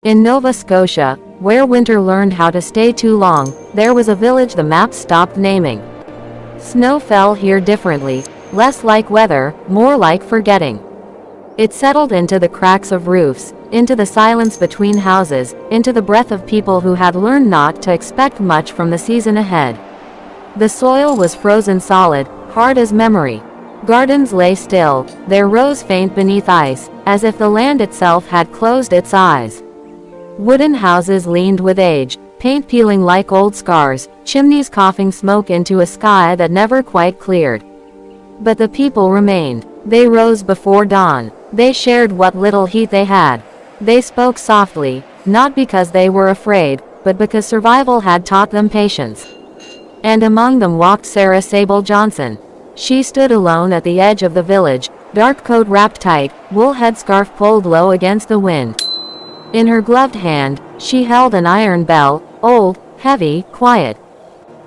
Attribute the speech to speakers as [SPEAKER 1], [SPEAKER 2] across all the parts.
[SPEAKER 1] In Nova Scotia, where winter learned how to stay too long, there was a village the map stopped naming. Snow fell here differently, less like weather, more like forgetting. It settled into the cracks of roofs, into the silence between houses, into the breath of people who had learned not to expect much from the season ahead. The soil was frozen solid, hard as memory. Gardens lay still, their rows faint beneath ice, as if the land itself had closed its eyes. Wooden houses leaned with age, paint peeling like old scars, chimneys coughing smoke into a sky that never quite cleared. But the people remained. They rose before dawn. They shared what little heat they had. They spoke softly, not because they were afraid, but because survival had taught them patience. And among them walked Sarah Sable Johnson. She stood alone at the edge of the village, dark coat wrapped tight, wool headscarf pulled low against the wind. In her gloved hand, she held an iron bell, old, heavy, quiet.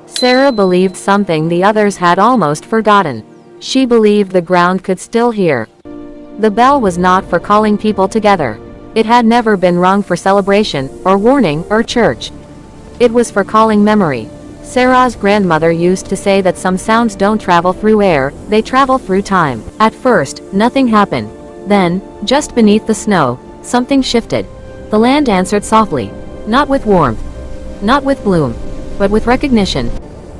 [SPEAKER 1] Sarah believed something the others had almost forgotten. She believed the ground could still hear. The bell was not for calling people together. It had never been rung for celebration, or warning, or church. It was for calling memory. Sarah's grandmother used to say that some sounds don't travel through air, they travel through time. At first, nothing happened. Then, just beneath the snow, something shifted. The land answered softly. Not with warmth. Not with bloom. But with recognition.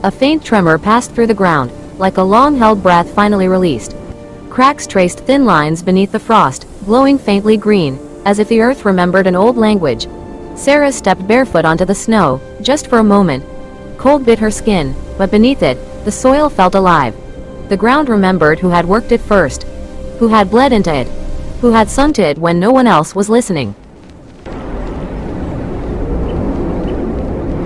[SPEAKER 1] A faint tremor passed through the ground, like a long-held breath finally released. Cracks traced thin lines beneath the frost, glowing faintly green, as if the earth remembered an old language. Sarah stepped barefoot onto the snow, just for a moment. Cold bit her skin, but beneath it, the soil felt alive. The ground remembered who had worked it first, who had bled into it, who had sung to it when no one else was listening.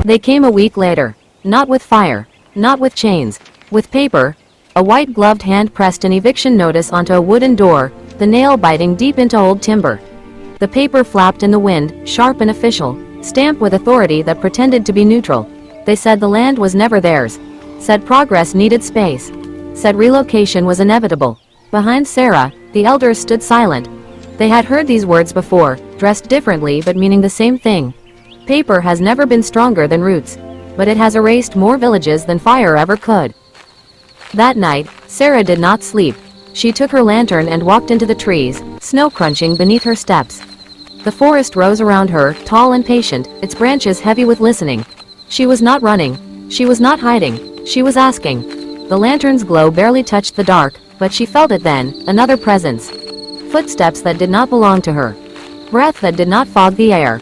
[SPEAKER 1] They came a week later, not with fire, not with chains, with paper. A white-gloved hand pressed an eviction notice onto a wooden door, the nail biting deep into old timber. The paper flapped in the wind, sharp and official, stamped with authority that pretended to be neutral. They said the land was never theirs. Said progress needed space. Said relocation was inevitable. Behind Sarah, the elders stood silent. They had heard these words before, dressed differently but meaning the same thing. Paper has never been stronger than roots, but it has erased more villages than fire ever could. That night, Sarah did not sleep. She took her lantern and walked into the trees, snow crunching beneath her steps. The forest rose around her, tall and patient, its branches heavy with listening. She was not running. She was not hiding. She was asking. The lantern's glow barely touched the dark, but she felt it then, another presence. Footsteps that did not belong to her. Breath that did not fog the air.